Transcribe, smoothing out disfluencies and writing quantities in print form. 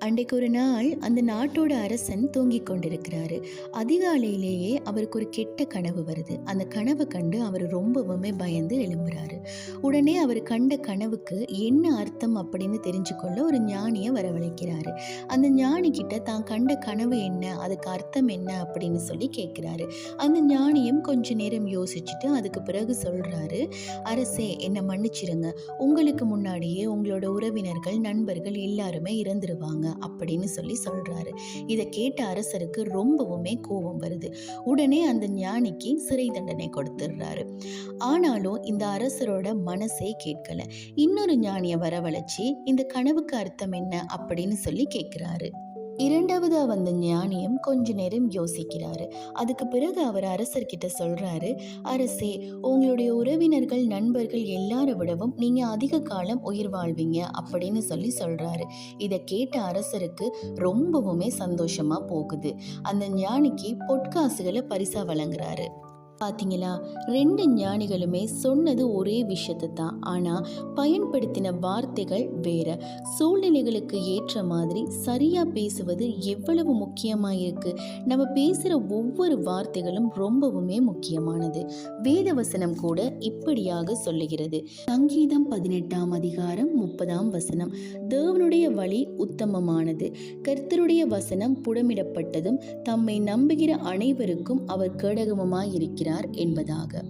அன்றைக்கு ஒரு நாள் அந்த நாட்டோட அரசன் தூங்கிக் கொண்டிருக்கிறாரு. அதிகாலையிலேயே அவருக்கு ஒரு கெட்ட கனவு வருது. அந்த கனவை கண்டு அவர் ரொம்பவுமே பயந்து எழும்புறாரு. உடனே அவர் கண்ட கனவுக்கு என்ன அர்த்தம் அப்படின்னு தெரிஞ்சுக்கொள்ள ஒரு ஞானியை வரவழைக்கிறாரு. அந்த ஞானி கிட்ட தான் கண்ட கனவு என்ன, அதுக்கு அர்த்தம் என்ன அப்படின்னு சொல்லி கேட்கிறாரு. அந்த ஞானியும் கொஞ்ச நேரம் யோசிச்சுட்டு அதுக்கு பிறகு சொல்றாரு, அரசே என்னை மன்னிச்சிருங்க, உங்களுக்கு முன்னாடியே உங்களோட உறவினர்கள் நண்பர்கள் எல்லாருமே இறந்துருவாங்க அப்படின்னு சொல்லி சொல்றாரு. இதை கேட்ட அரசருக்கு ரொம்பவுமே கோபம் வருது. உடனே அந்த ஞானிக்கு சிறை தண்டனை கொடுத்துடுறாரு. ஆனாலும் இந்த அரசரோட மனசே கேட்கல. இன்னொரு ஞானியை வரவழைச்சு இந்த கனவுக்கு அர்த்தம் என்ன அப்படின்னு சொல்லி கேட்கிறாரு. இரண்டாவதா வந்த ஞானியும் கொஞ்ச நேரம் யோசிக்கிறாரு. அதுக்கு பிறகு அவர் அரசர்கிட்ட சொல்றாரு, அரசே உங்களுடைய உறவினர்கள் நண்பர்கள் எல்லாரை விடவும் நீங்க அதிக காலம் உயிர் வாழ்வீங்க அப்படின்னு சொல்லி சொல்றாரு. இதை கேட்ட அரசருக்கு ரொம்பவுமே சந்தோஷமா போகுது. அந்த ஞானிக்கு பொற்காசுகளை பரிசா வழங்குறாரு. பார்த்தீங்களா, ரெண்டு ஞானிகளுமே சொன்னது ஒரே விஷயத்தை தான், ஆனால் பயன்படுத்தின வார்த்தைகள் வேற. சூழ்நிலைகளுக்கு ஏற்ற மாதிரி சரியாக பேசுவது எவ்வளவு முக்கியமாக இருக்குது. நம்ம பேசுகிற ஒவ்வொரு வார்த்தைகளும் ரொம்பவுமே முக்கியமானது. வேதவசனம் கூட இப்படியாக சொல்லுகிறது. சங்கீதம் 18ஆம் அதிகாரம் 30ஆம் வசனம், தேவனுடைய வழி உத்தமமானது, கர்த்தருடைய வசனம் புடமிடப்பட்டதும், தம்மை நம்புகிற அனைவருக்கும் அவர் கேடகமாயிருக்கிறார் என்பதாக.